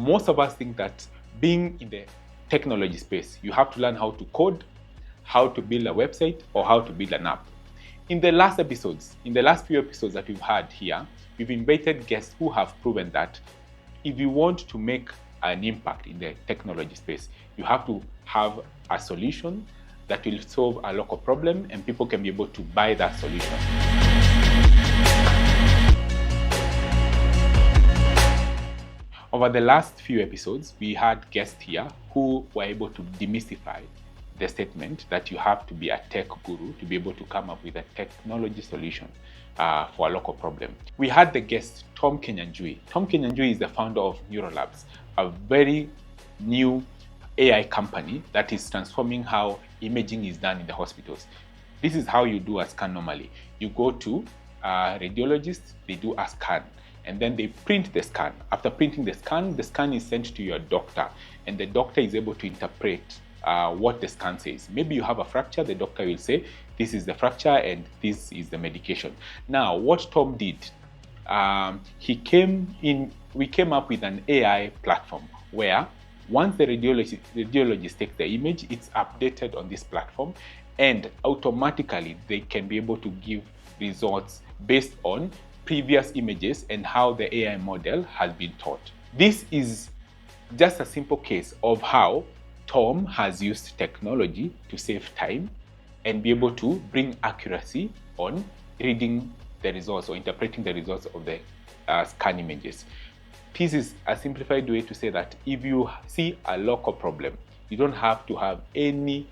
Most of us think that being in the technology space, you have to learn how to code, how to build a website, or how to build an app. In the last few episodes that we've had here, we've invited guests who have proven that if you want to make an impact in the technology space, you have to have a solution that will solve a local problem and people can be able to buy that solution. Over the last few episodes, we had guests here who were able to demystify the statement that you have to be a tech guru to be able to come up with a technology solution for a local problem. We had the guest Tom Kenyanjui. Tom Kenyanjui is the founder of Neurolabs, a very new AI company that is transforming how imaging is done in the hospitals. This is how you do a scan normally. You go to a radiologist, they do a scan, and then they print the scan. After printing the scan is sent to your doctor, and the doctor is able to interpret what the scan says. Maybe you have a fracture, the doctor will say, this is the fracture and this is the medication. Now, what Tom did, we came up with an AI platform where once the radiologist takes the image, it's updated on this platform, and automatically they can be able to give results based on previous images and how the AI model has been taught. This is just a simple case of how Tom has used technology to save time and be able to bring accuracy on reading the results or interpreting the results of the scan images. This is a simplified way to say that if you see a local problem, you don't have to have any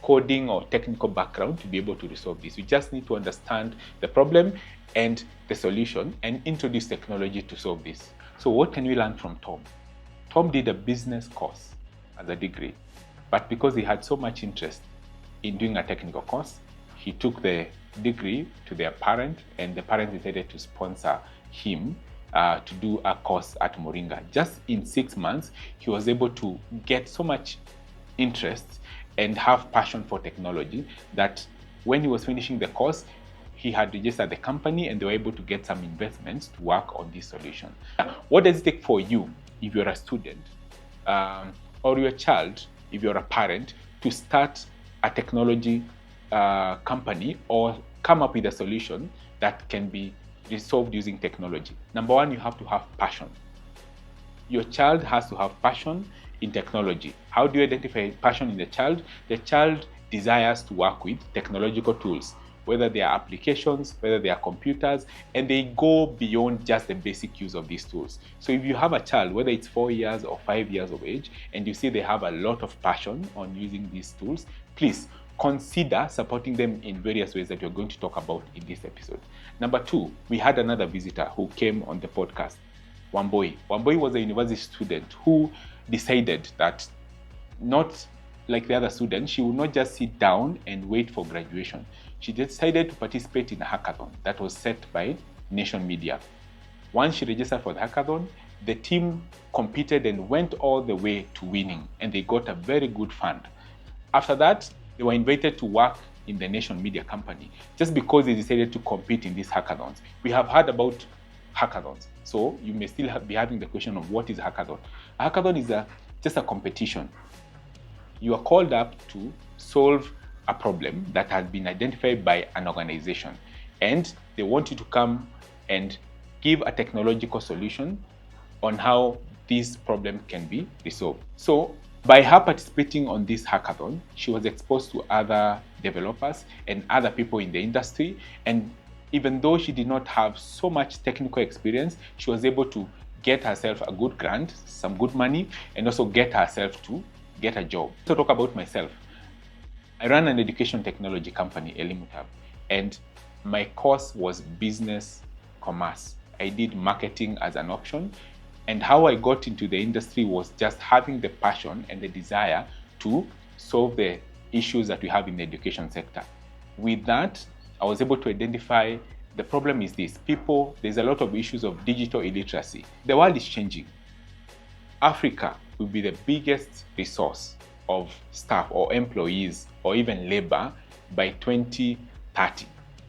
coding or technical background to be able to resolve this. You just need to understand the problem and the solution and introduce technology to solve this. So what can we learn from Tom? Tom did a business course as a degree, but because he had so much interest in doing a technical course, he took the degree to their parent, and the parent decided to sponsor him to do a course at Moringa. Just in 6 months, he was able to get so much interest and have passion for technology that when he was finishing the course, he had registered the company and they were able to get some investments to work on this solution. What does it take for you if you're a student or your child, if you're a parent, to start a technology company or come up with a solution that can be resolved using technology? Number one, you have to have passion. Your child has to have passion in technology. How do you identify passion in the child? The child desires to work with technological tools, whether they are applications, whether they are computers, and they go beyond just the basic use of these tools. So if you have a child, whether it's 4 years or 5 years of age, and you see they have a lot of passion on using these tools, please consider supporting them in various ways that we're going to talk about in this episode. Number two, we had another visitor who came on the podcast, Wamboi. Wamboi was a university student who decided that, not like the other students, she would not just sit down and wait for graduation. She decided to participate in a hackathon that was set by Nation Media. Once she registered for the hackathon, the team competed and went all the way to winning, and they got a very good fund. After that, they were invited to work in the Nation Media company just because they decided to compete in these hackathons. We have heard about hackathons, so you may still be having the question of what is a hackathon. A hackathon is just a competition. You are called up to solve a problem that has been identified by an organization, and they want you to come and give a technological solution on how this problem can be resolved. So by her participating on this hackathon, she was exposed to other developers and other people in the industry, and even though she did not have so much technical experience, she was able to get herself a good grant, some good money, and also get herself to get a job. To talk about myself, I run an education technology company, Elimutab, and my course was business commerce. I did marketing as an option, and how I got into the industry was just having the passion and the desire to solve the issues that we have in the education sector. With that, I was able to identify the problem is this. There's a lot of issues of digital illiteracy. The world is changing. Africa will be the biggest resource of staff or employees or even labor by 2030.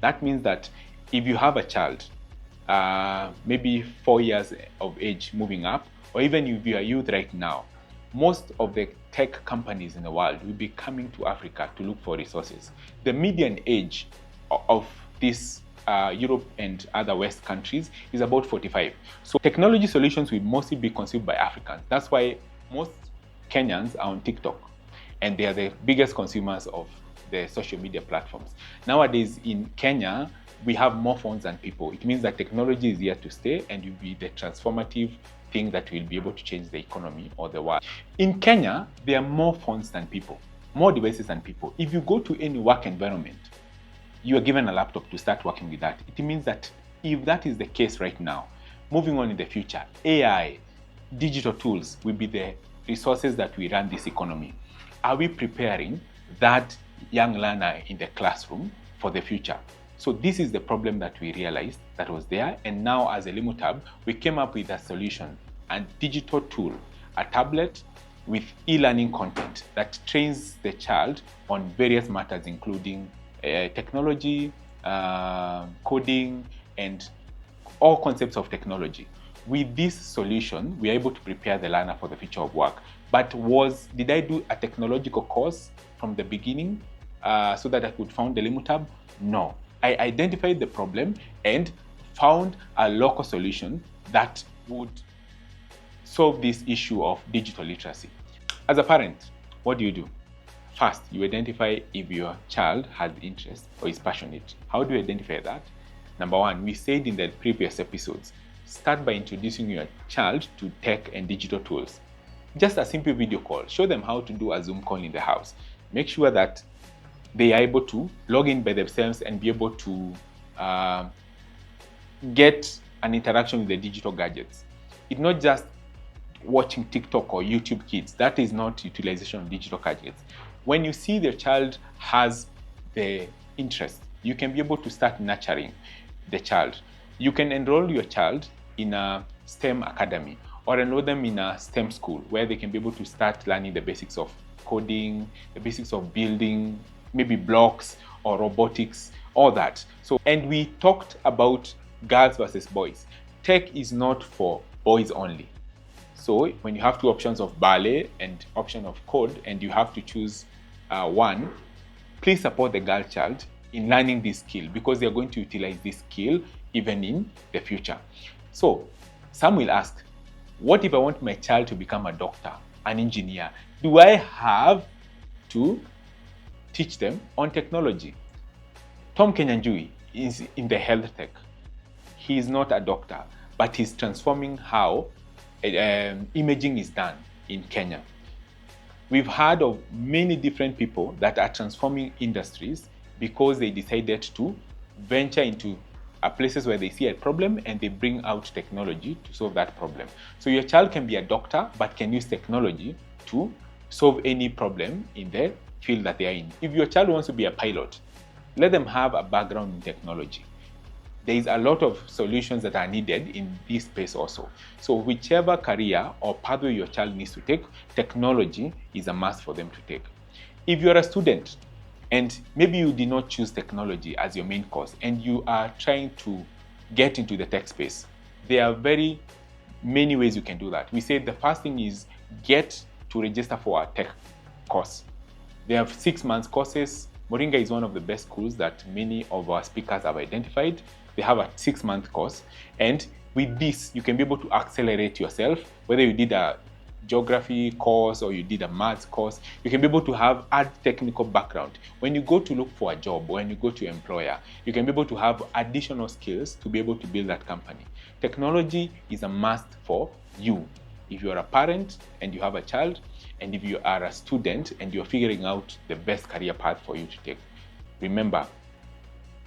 That means that if you have a child, maybe 4 years of age moving up, or even if you are youth right now, most of the tech companies in the world will be coming to Africa to look for resources. The median age of this Europe and other West countries is about 45. So technology solutions will mostly be consumed by Africans. That's why most Kenyans are on TikTok, and they are the biggest consumers of the social media platforms. Nowadays in Kenya, we have more phones than people. It means that technology is here to stay and will be the transformative thing that will be able to change the economy or the world. In Kenya, there are more phones than people, more devices than people. If you go to any work environment, you are given a laptop to start working with that. It means that if that is the case right now, moving on in the future, AI, digital tools will be the resources that we run this economy. Are we preparing that young learner in the classroom for the future? So this is the problem that we realized that was there, and now as a Limutab, we came up with a solution, a digital tool, a tablet with e-learning content that trains the child on various matters, including technology, coding, and all concepts of technology. With this solution, we are able to prepare the learner for the future of work. But did I do a technological course from the beginning so that I could found the Limutab? No. I identified the problem and found a local solution that would solve this issue of digital literacy. As a parent, what do? First, you identify if your child has interest or is passionate. How do you identify that? Number one, we said in the previous episodes, start by introducing your child to tech and digital tools. Just a simple video call. Show them how to do a Zoom call in the house. Make sure that they are able to log in by themselves and be able to get an interaction with the digital gadgets. It's not just watching TikTok or YouTube Kids. That is not utilization of digital gadgets. When you see the child has the interest, you can be able to start nurturing the child. You can enroll your child in a STEM academy or enroll them in a STEM school where they can be able to start learning the basics of coding, the basics of building, maybe blocks or robotics, all that. So, and we talked about girls versus boys. Tech is not for boys only. So when you have two options of ballet and option of code, and you have to choose one, please support the girl child in learning this skill, because they're going to utilize this skill even in the future. So some will ask, what if I want my child to become a doctor, an engineer? Do I have to teach them on technology? Tom Kenyanjui is in the health tech. He is not a doctor, but he's transforming how imaging is done in Kenya. We've heard of many different people that are transforming industries because they decided to venture into places where they see a problem and they bring out technology to solve that problem. So your child can be a doctor, but can use technology to solve any problem in the field that they are in. If your child wants to be a pilot, let them have a background in technology. There is a lot of solutions that are needed in this space also. So whichever career or pathway your child needs to take, technology is a must for them to take. If you're a student and maybe you did not choose technology as your main course and you are trying to get into the tech space, there are very many ways you can do that. We say the first thing is get to register for a tech course. They have 6 months courses. Moringa is one of the best schools that many of our speakers have identified. They have a 6-month course, and with this you can be able to accelerate yourself. Whether you did a geography course or you did a maths course, you can be able to add technical background. When you go to look for a job, when you go to employer, you can be able to have additional skills to be able to build that company. Technology is a must for you. If you are a parent and you have a child, and if you are a student and you're figuring out the best career path for you to take, remember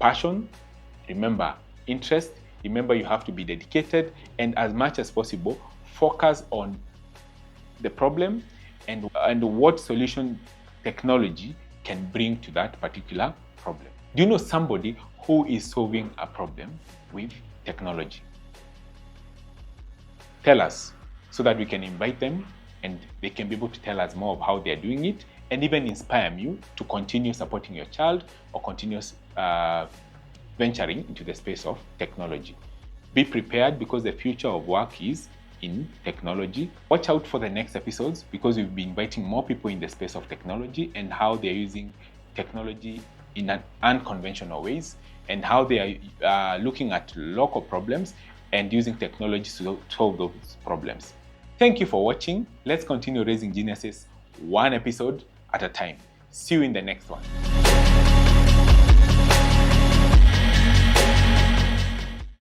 passion, remember interest, remember you have to be dedicated, and as much as possible, focus on the problem and what solution technology can bring to that particular problem. Do you know somebody who is solving a problem with technology? Tell us so that we can invite them and they can be able to tell us more of how they're doing it, and even inspire you to continue supporting your child or continue venturing into the space of technology. Be prepared, because the future of work is in technology. Watch out for the next episodes because we'll be inviting more people in the space of technology and how they're using technology in an unconventional ways, and how they are looking at local problems and using technology to solve those problems. Thank you for watching. Let's continue raising geniuses one episode at a time. See you in the next one.